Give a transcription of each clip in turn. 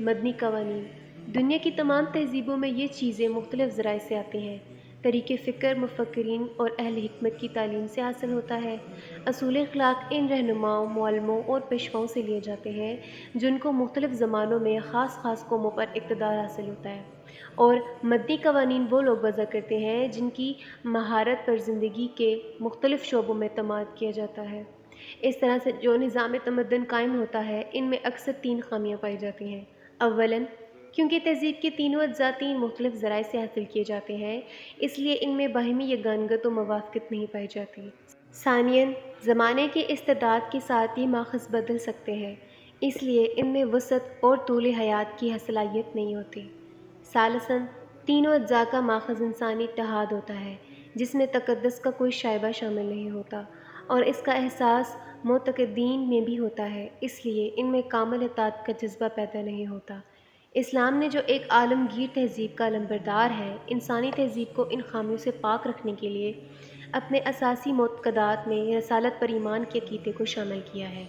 مدنی قوانین۔ دنیا کی تمام تہذیبوں میں یہ چیزیں مختلف ذرائع سے آتی ہیں۔ طریق فکر مفکرین اور اہل حکمت کی تعلیم سے حاصل ہوتا ہے۔ اصول اخلاق ان رہنماؤں، معلموں اور پیشواؤں سے لیے جاتے ہیں جن کو مختلف زمانوں میں خاص خاص قوموں پر اقتدار حاصل ہوتا ہے۔ اور مدنی قوانین وہ لوگ وضع کرتے ہیں جن کی مہارت پر زندگی کے مختلف شعبوں میں اعتماد کیا جاتا ہے۔ اس طرح سے جو نظام تمدن قائم ہوتا ہے، ان میں اکثر 3 خامیاں پائی جاتی ہیں۔ اولاً، کیونکہ تہذیب کے تینوں اجزاء 3 مختلف ذرائع سے حاصل کیے جاتے ہیں، اس لیے ان میں باہمی یگانگت و موافقت نہیں پائی جاتی۔ ثانیاً، زمانے کے استعداد کے ساتھ یہ ماخذ بدل سکتے ہیں، اس لیے ان میں وسعت اور طول حیات کی صلاحیت نہیں ہوتی۔ ثالثاً، تینوں اجزاء کا ماخذ انسانی اتحاد ہوتا ہے جس میں تقدس کا کوئی شائبہ شامل نہیں ہوتا، اور اس کا احساس معتقدین میں بھی ہوتا ہے، اس لیے ان میں کامل اطاعت کا جذبہ پیدا نہیں ہوتا۔ اسلام نے جو ایک عالمگیر تہذیب کا علمبردار ہے، انسانی تہذیب کو ان خامیوں سے پاک رکھنے کے لیے اپنے اساسی معتقدات میں رسالت پر ایمان کے عقیدے کو شامل کیا ہے۔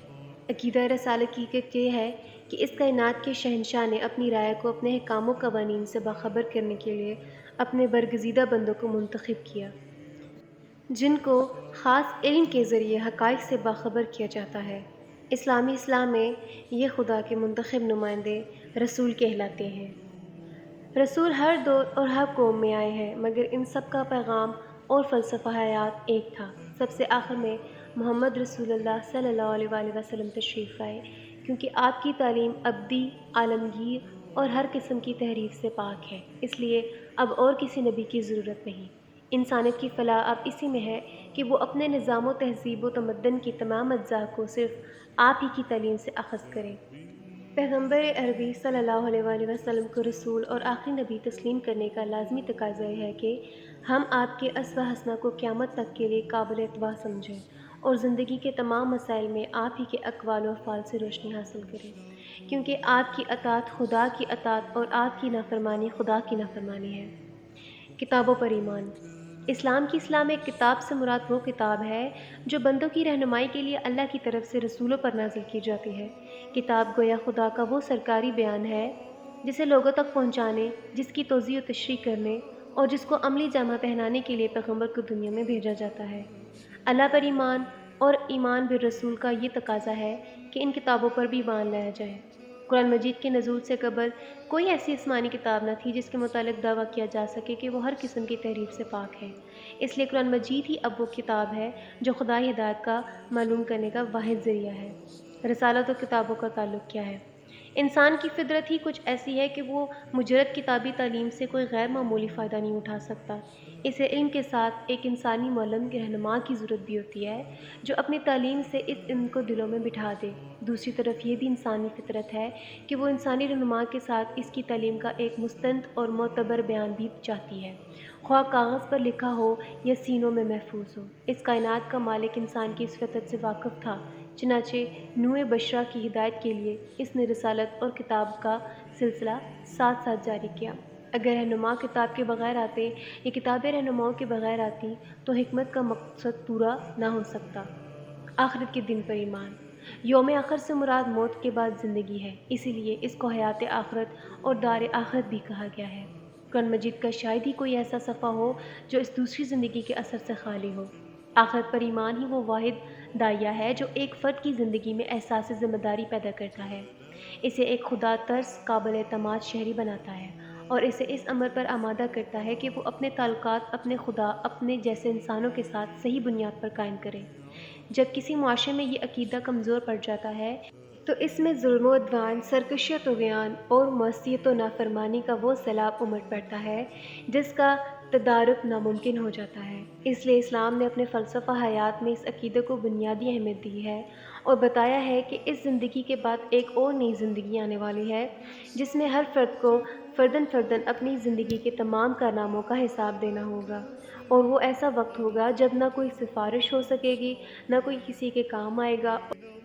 عقیدہ رسالت کی حقیقت یہ ہے کہ اس کائنات کے شہنشاہ نے اپنی رائے کو اپنے احکام و قوانین سے باخبر کرنے کے لیے اپنے برگزیدہ بندوں کو منتخب کیا، جن کو خاص علم کے ذریعے حقائق سے باخبر کیا جاتا ہے۔ اسلامی اسلام میں یہ خدا کے منتخب نمائندے رسول کہلاتے ہیں۔ رسول ہر دور اور ہر قوم میں آئے ہیں، مگر ان سب کا پیغام اور فلسفہ حیات ایک تھا۔ سب سے آخر میں محمد رسول اللہ صلی اللہ علیہ وآلہ وسلم تشریف لائے، کیونکہ آپ کی تعلیم ابدی، عالمگیر اور ہر قسم کی تحریف سے پاک ہے، اس لیے اب اور کسی نبی کی ضرورت نہیں۔ انسانیت کی فلاح اب اسی میں ہے کہ وہ اپنے نظام و تہذیب و تمدن کی تمام اجزاء کو صرف آپ ہی کی تعلیم سے اخذ کرے۔ پیغمبر عربی صلی اللہ علیہ وآلہ وسلم کو رسول اور آخری نبی تسلیم کرنے کا لازمی تقاضا یہ ہے کہ ہم آپ کے اسوہ حسنہ کو قیامت تک کے لیے قابل اتباع سمجھیں اور زندگی کے تمام مسائل میں آپ ہی کے اقوال و افعال سے روشنی حاصل کریں، کیونکہ آپ کی اطاعت خدا کی اطاعت اور آپ کی نافرمانی خدا کی نافرمانی ہے۔ کتابوں پر ایمان۔ اسلام کی اصطلاح میں کتاب سے مراد وہ کتاب ہے جو بندوں کی رہنمائی کے لیے اللہ کی طرف سے رسولوں پر نازل کی جاتی ہے۔ کتاب گویا خدا کا وہ سرکاری بیان ہے جسے لوگوں تک پہنچانے، جس کی توضیح و تشریح کرنے اور جس کو عملی جامہ پہنانے کے لیے پیغمبر کو دنیا میں بھیجا جاتا ہے۔ اللہ پر ایمان اور ایمان بالرسول کا یہ تقاضا ہے کہ ان کتابوں پر بھی ایمان لایا جائے۔ قرآن مجید کے نزول سے قبل کوئی ایسی آسمانی کتاب نہ تھی جس کے متعلق دعویٰ کیا جا سکے کہ وہ ہر قسم کی تحریف سے پاک ہے، اس لیے قرآن مجید ہی اب وہ کتاب ہے جو خدائی ہدایت کا معلوم کرنے کا واحد ذریعہ ہے۔ رسالت اور کتابوں کا تعلق کیا ہے؟ انسان کی فطرت ہی کچھ ایسی ہے کہ وہ مجرد کتابی تعلیم سے کوئی غیر معمولی فائدہ نہیں اٹھا سکتا۔ اسے علم کے ساتھ ایک انسانی معلم کے رہنما کی ضرورت بھی ہوتی ہے جو اپنی تعلیم سے اس علم کو دلوں میں بٹھا دے۔ دوسری طرف یہ بھی انسانی فطرت ہے کہ وہ انسانی رہنما کے ساتھ اس کی تعلیم کا ایک مستند اور معتبر بیان بھی چاہتی ہے، خواہ کاغذ پر لکھا ہو یا سینوں میں محفوظ ہو۔ اس کائنات کا مالک انسان کی اس فطرت سے واقف تھا، چنانچہ نوع بشرا کی ہدایت کے لیے اس نے رسالت اور کتاب کا سلسلہ ساتھ ساتھ جاری کیا۔ اگر رہنما کتاب کے بغیر آتے یا کتابیں رہنماؤں کے بغیر آتی تو حکمت کا مقصد پورا نہ ہو سکتا۔ آخرت کے دن پر ایمان۔ یوم آخر سے مراد موت کے بعد زندگی ہے، اسی لیے اس کو حیات آخرت اور دار آخرت بھی کہا گیا ہے۔ قرآن مجید کا شاید ہی کوئی ایسا صفحہ ہو جو اس دوسری زندگی کے اثر سے خالی ہو۔ آخرت پر ایمان ہی وہ واحد داعیہ ہے جو ایک فرد کی زندگی میں احساس ذمہ داری پیدا کرتا ہے، اسے ایک خدا ترس قابل اعتماد شہری بناتا ہے اور اسے اس امر پر آمادہ کرتا ہے کہ وہ اپنے تعلقات اپنے خدا اپنے جیسے انسانوں کے ساتھ صحیح بنیاد پر قائم کرے۔ جب کسی معاشرے میں یہ عقیدہ کمزور پڑ جاتا ہے تو اس میں ظلم و عدوان، سرکشی و طغیان اور معصیت و نافرمانی کا وہ سیلاب امٹ پڑتا ہے جس کا تدارک ناممکن ہو جاتا ہے۔ اس لیے اسلام نے اپنے فلسفہ حیات میں اس عقیدے کو بنیادی اہمیت دی ہے اور بتایا ہے کہ اس زندگی کے بعد ایک اور نئی زندگی آنے والی ہے جس میں ہر فرد کو فرداً فرداً اپنی زندگی کے تمام کارناموں کا حساب دینا ہوگا، اور وہ ایسا وقت ہوگا جب نہ کوئی سفارش ہو سکے گی، نہ کوئی کسی کے کام آئے گا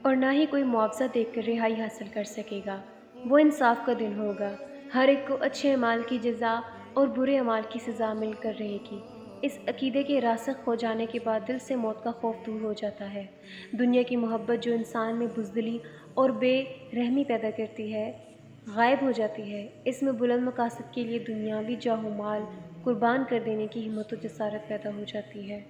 اور نہ ہی کوئی معاوضہ دے کر رہائی حاصل کر سکے گا۔ وہ انصاف کا دن ہوگا، ہر ایک کو اچھے اعمال کی جزا اور برے اعمال کی سزا مل کر رہے گی۔ اس عقیدے کے راسخ ہو جانے کے بعد دل سے موت کا خوف دور ہو جاتا ہے۔ دنیا کی محبت جو انسان میں بزدلی اور بے رحمی پیدا کرتی ہے، غائب ہو جاتی ہے۔ اس میں بلند مقاصد کے لیے دنیاوی جاہ و مال قربان کر دینے کی ہمت و جسارت پیدا ہو جاتی ہے۔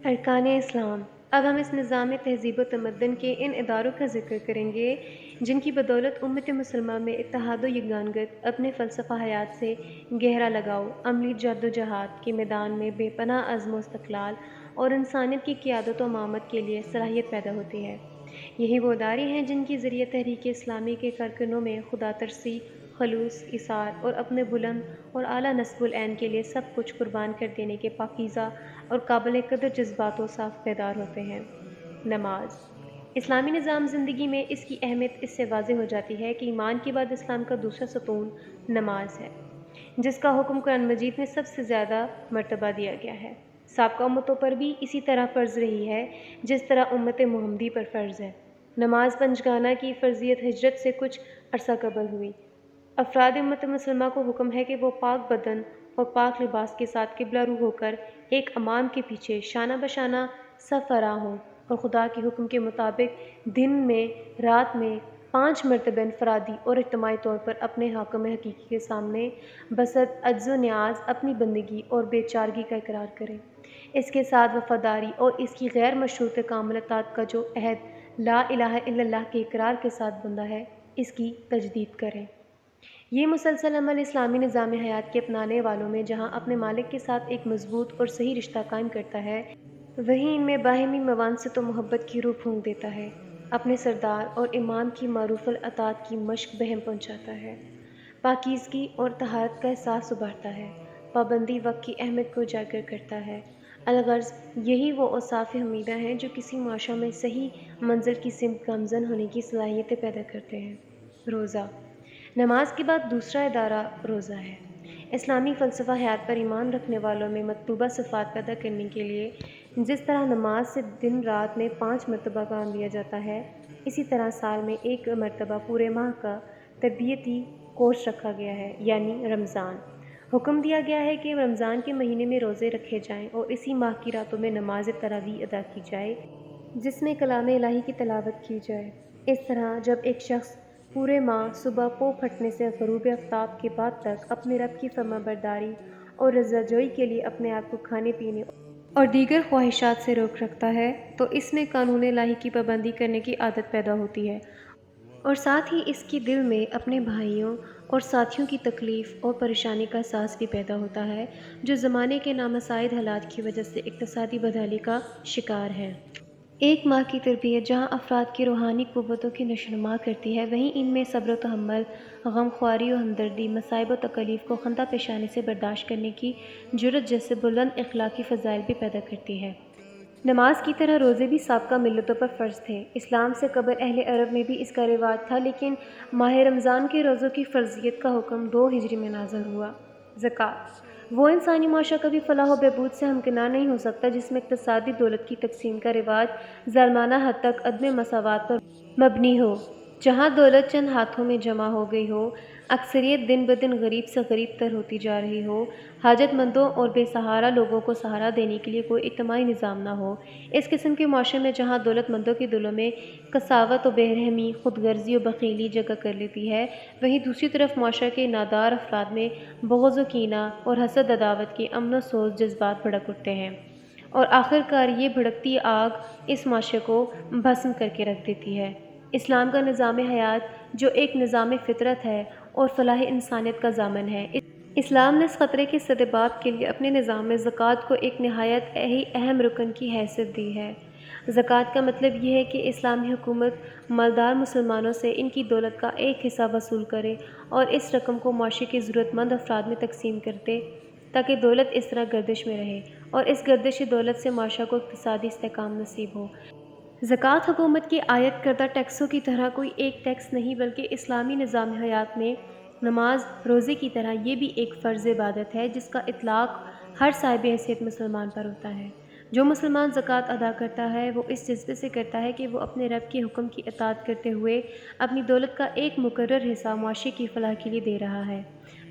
ارکان اسلام۔ اب ہم اس نظام تہذیب و تمدن کے ان اداروں کا ذکر کریں گے جن کی بدولت امت مسلمہ میں اتحاد و یگانگت، اپنے فلسفہ حیات سے گہرا لگاؤ، عملی جد و جہاد کے میدان میں بے پناہ عزم و استقلال اور انسانیت کی قیادت و امامت کے لیے صلاحیت پیدا ہوتی ہے۔ یہی وہ ادارے ہیں جن کے ذریعے تحریک اسلامی کے کارکنوں میں خدا ترسی، خلوص، ایثار اور اپنے بلند اور اعلیٰ نصب العین کے لیے سب کچھ قربان کر دینے کے پاکیزہ اور قابل قدر جذبات و صاف بیدار ہوتے ہیں۔ نماز۔ اسلامی نظام زندگی میں اس کی اہمیت اس سے واضح ہو جاتی ہے کہ ایمان کے بعد اسلام کا دوسرا ستون نماز ہے، جس کا حکم قرآن مجید میں سب سے زیادہ مرتبہ دیا گیا ہے۔ سابقہ امتوں پر بھی اسی طرح فرض رہی ہے جس طرح امت محمدی پر فرض ہے۔ نماز پنجگانہ کی فرضیت ہجرت سے کچھ عرصہ قبل ہوئی۔ افراد امت مسلمہ کو حکم ہے کہ وہ پاک بدن اور پاک لباس کے ساتھ قبلہ رو ہو کر ایک امام کے پیچھے شانہ بشانہ صف آرا ہوں اور خدا کے حکم کے مطابق دن میں، رات میں 5 مرتبہ انفرادی اور اجتماعی طور پر اپنے حاکم حقیقی کے سامنے بصد عجز و نیاز اپنی بندگی اور بے چارگی کا اقرار کریں۔ اس کے ساتھ وفاداری اور اس کی غیر مشروط کامل اطاعت کا جو عہد لا الہ الا اللہ کے اقرار کے ساتھ بندہ ہے، اس کی تجدید کریں۔ یہ مسلسل عمل اسلامی نظام حیات کے اپنانے والوں میں جہاں اپنے مالک کے ساتھ ایک مضبوط اور صحیح رشتہ قائم کرتا ہے، وہیں ان میں باہمی موانست و محبت کی روح پھونک دیتا ہے، اپنے سردار اور امام کی معروف الاطاعت کی مشق بہم پہنچاتا ہے، پاکیزگی اور طہارت کا احساس ابھارتا ہے، پابندی وقت کی اہمیت کو اجاگر کرتا ہے۔ الغرض یہی وہ اوصاف حمیدہ ہیں جو کسی معاشرہ میں صحیح منزل کی سمت گامزن ہونے کی صلاحیتیں پیدا کرتے ہیں۔ روزہ۔ نماز کے بعد دوسرا ادارہ روزہ ہے۔ اسلامی فلسفہ حیات پر ایمان رکھنے والوں میں مطلوبہ صفات پیدا کرنے کے لیے جس طرح نماز سے دن رات میں 5 مرتبہ کام لیا جاتا ہے، اسی طرح سال میں 1 مرتبہ پورے ماہ کا تربیتی کورس رکھا گیا ہے، یعنی رمضان۔ حکم دیا گیا ہے کہ رمضان کے مہینے میں روزے رکھے جائیں اور اسی ماہ کی راتوں میں نماز تراویح ادا کی جائے جس میں کلام الہی کی تلاوت کی جائے۔ اس طرح جب ایک شخص پورے ماہ صبح پو پھٹنے سے غروب آفتاب کے بعد تک اپنے رب کی فرمانبرداری اور رضا جوئی کے لیے اپنے آپ کو کھانے پینے اور دیگر خواہشات سے روک رکھتا ہے تو اس میں قانون الہی کی پابندی کرنے کی عادت پیدا ہوتی ہے، اور ساتھ ہی اس کے دل میں اپنے بھائیوں اور ساتھیوں کی تکلیف اور پریشانی کا احساس بھی پیدا ہوتا ہے جو زمانے کے نامساعد حالات کی وجہ سے اقتصادی بدحالی کا شکار ہیں۔ ایک ماہ کی تربیت جہاں افراد کی روحانی قوتوں کی نشوونما کرتی ہے، وہیں ان میں صبر و تحمل، غم خواری و ہمدردی، مصائب و تکالیف کو خندہ پیشانی سے برداشت کرنے کی جرأت جیسے بلند اخلاقی فضائل بھی پیدا کرتی ہے۔ نماز کی طرح روزے بھی سابقہ ملتوں پر فرض تھے۔ اسلام سے قبل اہل عرب میں بھی اس کا رواج تھا، لیکن ماہ رمضان کے روزوں کی فرضیت کا حکم 2 ہجری میں نازل ہوا۔ زکوٰۃ۔ وہ انسانی معاشرہ کبھی فلاح و بہبود سے ہمکنار نہیں ہو سکتا جس میں اقتصادی دولت کی تقسیم کا رواج ظالمانہ حد تک عدم مساوات پر مبنی ہو۔ جہاں دولت چند ہاتھوں میں جمع ہو گئی ہو، اکثریت دن بدن غریب سے غریب تر ہوتی جا رہی ہو، حاجت مندوں اور بے سہارا لوگوں کو سہارا دینے کے لیے کوئی اجتماعی نظام نہ ہو، اس قسم کے معاشرے میں جہاں دولت مندوں کے دلوں میں قساوت و بے رحمی، خود غرضی و بخیلی جگہ کر لیتی ہے، وہیں دوسری طرف معاشرے کے نادار افراد میں بغض و کینہ اور حسد عداوت کے امن و سوز جذبات بھڑک اٹھتے ہیں، اور آخر کار یہ بھڑکتی آگ اس معاشرے کو بھسم کر کے رکھ دیتی ہے۔ اسلام کا نظام حیات جو ایک نظام فطرت ہے اور فلاح انسانیت کا ضامن ہے، اسلام نے اس خطرے کے سدباب کے لیے اپنے نظام میں زکوٰۃ کو ایک نہایت اہم رکن کی حیثیت دی ہے۔ زکوٰۃ کا مطلب یہ ہے کہ اسلامی حکومت مالدار مسلمانوں سے ان کی دولت کا ایک حصہ وصول کرے اور اس رقم کو معاشرے کے ضرورت مند افراد میں تقسیم کر دے تاکہ دولت اس طرح گردش میں رہے اور اس گردش دولت سے معاشرہ کو اقتصادی استحکام نصیب ہو۔ زکوٰۃ حکومت کی عائد کردہ ٹیکسوں کی طرح کوئی ایک ٹیکس نہیں، بلکہ اسلامی نظام حیات میں نماز روزے کی طرح یہ بھی ایک فرض عبادت ہے جس کا اطلاق ہر صاحب حیثیت مسلمان پر ہوتا ہے۔ جو مسلمان زکوٰۃ ادا کرتا ہے وہ اس جذبے سے کرتا ہے کہ وہ اپنے رب کے حکم کی اطاعت کرتے ہوئے اپنی دولت کا ایک مقرر حصہ معاشرے کی فلاح کے لیے دے رہا ہے۔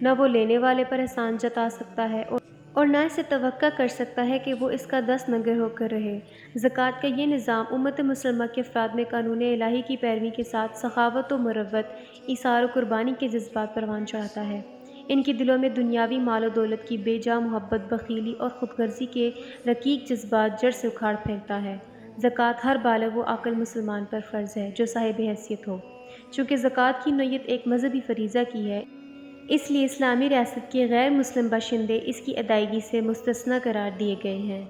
نہ وہ لینے والے پر احسان جتا سکتا ہے اور اور نہ اسے توقع کر سکتا ہے کہ وہ اس کا دست نگر ہو کر رہے۔ زکوٰۃ کا یہ نظام امت مسلمہ کے افراد میں قانون الہی کی پیروی کے ساتھ سخاوت و مروت، ایثار و قربانی کے جذبات پروان چڑھاتا ہے۔ ان کے دلوں میں دنیاوی مال و دولت کی بے جا محبت، بخیلی اور خود غرضی کے رقیق جذبات جڑ سے اکھاڑ پھینکتا ہے۔ زکوٰۃ ہر بالغ و عاقل مسلمان پر فرض ہے جو صاحب حیثیت ہو۔ چونکہ زکوٰۃ کی نوعیت ایک مذہبی فریضہ کی ہے، اس لیے اسلامی ریاست کے غیر مسلم باشندے اس کی ادائیگی سے مستثنیٰ قرار دیے گئے ہیں۔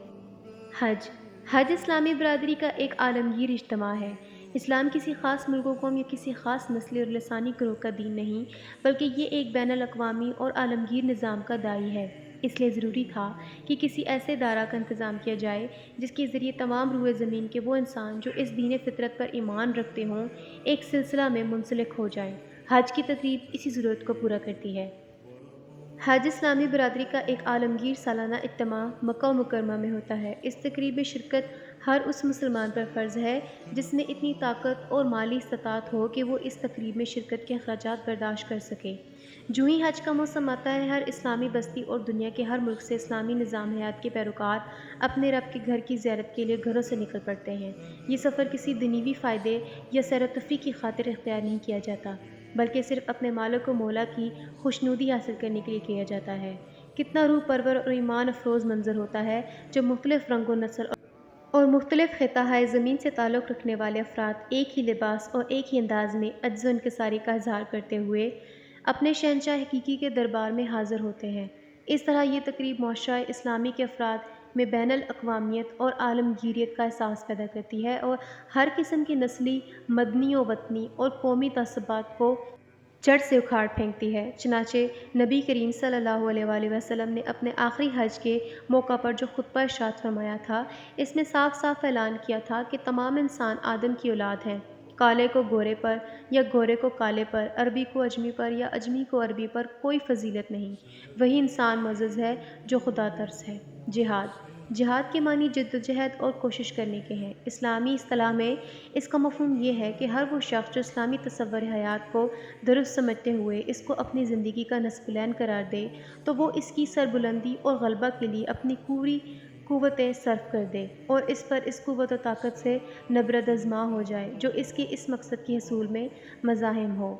حج اسلامی برادری کا ایک عالمگیر اجتماع ہے۔ اسلام کسی خاص ملک و قوم یا کسی خاص نسلی اور لسانی گروہ کا دین نہیں، بلکہ یہ ایک بین الاقوامی اور عالمگیر نظام کا داعی ہے۔ اس لیے ضروری تھا کہ کسی ایسے ادارہ کا انتظام کیا جائے جس کے ذریعے تمام روئے زمین کے وہ انسان جو اس دین فطرت پر ایمان رکھتے ہوں ایک سلسلہ میں منسلک ہو جائیں۔ حج کی تقریب اسی ضرورت کو پورا کرتی ہے۔ حج اسلامی برادری کا ایک عالمگیر سالانہ اجتماع مکہ مکرمہ میں ہوتا ہے۔ اس تقریب میں شرکت ہر اس مسلمان پر فرض ہے جس میں اتنی طاقت اور مالی استطاعت ہو کہ وہ اس تقریب میں شرکت کے اخراجات برداشت کر سکے۔ جو ہی حج کا موسم آتا ہے، ہر اسلامی بستی اور دنیا کے ہر ملک سے اسلامی نظام حیات کے پیروکار اپنے رب کے گھر کی زیارت کے لیے گھروں سے نکل پڑتے ہیں۔ یہ سفر کسی دنیوی فائدے یا سیر و تفریح کی خاطر اختیار نہیں کیا جاتا، بلکہ صرف اپنے مالک و مولا کی خوشنودی حاصل کرنے کے لیے کیا جاتا ہے۔ کتنا روح پرور اور ایمان افروز منظر ہوتا ہے جب مختلف رنگ و نسل اور مختلف خطہ زمین سے تعلق رکھنے والے افراد ایک ہی لباس اور ایک ہی انداز میں عجز و انکساری کا اظہار کرتے ہوئے اپنے شہنشاہ حقیقی کے دربار میں حاضر ہوتے ہیں۔ اس طرح یہ تقریب معاشرہ اسلامی کے افراد میں بین الاقوامیت اور عالمگیریت کا احساس پیدا کرتی ہے اور ہر قسم کی نسلی، مدنی و وطنی اور قومی تعصبات کو جڑ سے اکھاڑ پھینکتی ہے۔ چنانچہ نبی کریم صلی اللہ علیہ وآلہ وسلم نے اپنے آخری حج کے موقع پر جو خطبہ ارشاد فرمایا تھا، اس میں صاف صاف اعلان کیا تھا کہ تمام انسان آدم کی اولاد ہیں۔ کالے کو گورے پر یا گورے کو کالے پر، عربی کو اجمی پر یا اجمی کو عربی پر کوئی فضیلت نہیں۔ وہی انسان معزز ہے جو خدا ترس ہے۔ جہاد کے معنی جدوجہد اور کوشش کرنے کے ہیں۔ اسلامی اصطلاح میں اس کا مفہوم یہ ہے کہ ہر وہ شخص جو اسلامی تصور حیات کو درست سمجھتے ہوئے اس کو اپنی زندگی کا نصب العین قرار دے تو وہ اس کی سربلندی اور غلبہ کے لیے اپنی پوری قوتیں صرف کر دے اور اس پر اس قوت و طاقت سے نبرد آزما ہو جائے جو اس کے اس مقصد کے حصول میں مزاحم ہو۔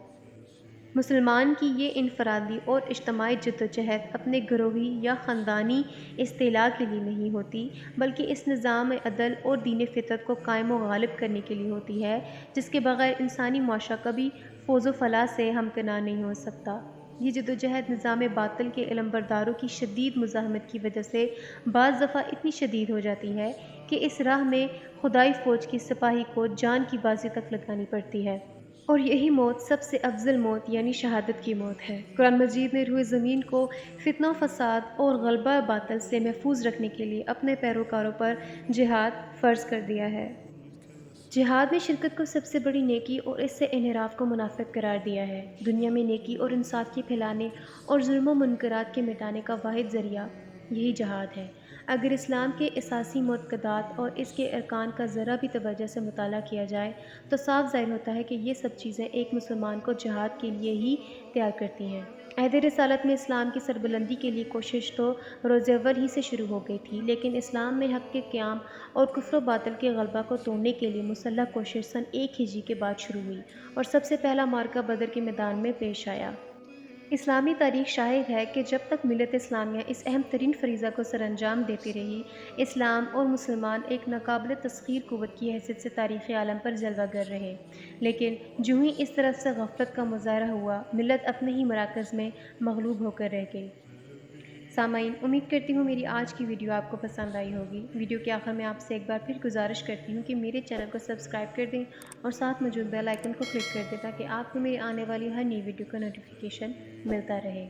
مسلمان کی یہ انفرادی اور اجتماعی جدوجہد اپنے گروہی یا خاندانی اصطلاح کے لیے نہیں ہوتی، بلکہ اس نظام عدل اور دین فطرت کو قائم و غالب کرنے کے لیے ہوتی ہے جس کے بغیر انسانی معاشرہ کبھی فوز و فلاح سے ہمکنار نہیں ہو سکتا۔ یہ جدوجہد نظام باطل کے علمبرداروں کی شدید مزاحمت کی وجہ سے بعض دفعہ اتنی شدید ہو جاتی ہے کہ اس راہ میں خدائی فوج کے سپاہی کو جان کی بازی تک لگانی پڑتی ہے۔ اور یہی موت سب سے افضل موت یعنی شہادت کی موت ہے۔ قرآن مجید نے روئے زمین کو فتنہ و فساد اور غلبہ باطل سے محفوظ رکھنے کے لیے اپنے پیروکاروں پر جہاد فرض کر دیا ہے۔ جہاد میں شرکت کو سب سے بڑی نیکی اور اس سے انحراف کو منافق قرار دیا ہے۔ دنیا میں نیکی اور انصاف کے پھیلانے اور ظلم و منکرات کے مٹانے کا واحد ذریعہ یہی جہاد ہے۔ اگر اسلام کے اساسی معتقدات اور اس کے ارکان کا ذرا بھی توجہ سے مطالعہ کیا جائے تو صاف ظاہر ہوتا ہے کہ یہ سب چیزیں ایک مسلمان کو جہاد کے لیے ہی تیار کرتی ہیں۔ عہد رسالت میں اسلام کی سربلندی کے لیے کوشش تو روز اول ہی سے شروع ہو گئی تھی، لیکن اسلام میں حق کے قیام اور کفر و باطل کے غلبہ کو توڑنے کے لیے مسلح کوشش سن 1 ہجری کے بعد شروع ہوئی اور سب سے پہلا معرکہ بدر کے میدان میں پیش آیا۔ اسلامی تاریخ شاہد ہے کہ جب تک ملت اسلامیہ اس اہم ترین فریضہ کو سر انجام دیتی رہی، اسلام اور مسلمان ایک ناقابل تسخیر قوت کی حیثیت سے تاریخ عالم پر جلوہ گر رہے۔ لیکن جو ہی اس طرف سے غفلت کا مظاہرہ ہوا، ملت اپنے ہی مراکز میں مغلوب ہو کر رہ گئی۔ سامعین، امید کرتی ہوں میری آج کی ویڈیو آپ کو پسند آئی ہوگی۔ ویڈیو کے آخر میں آپ سے ایک بار پھر گزارش کرتی ہوں کہ میرے چینل کو سبسکرائب کر دیں اور ساتھ موجود بیل آئیکن کو کلک کر دیں تاکہ آپ کو میری آنے والی ہر نئی ویڈیو کا نوٹیفیکیشن ملتا رہے۔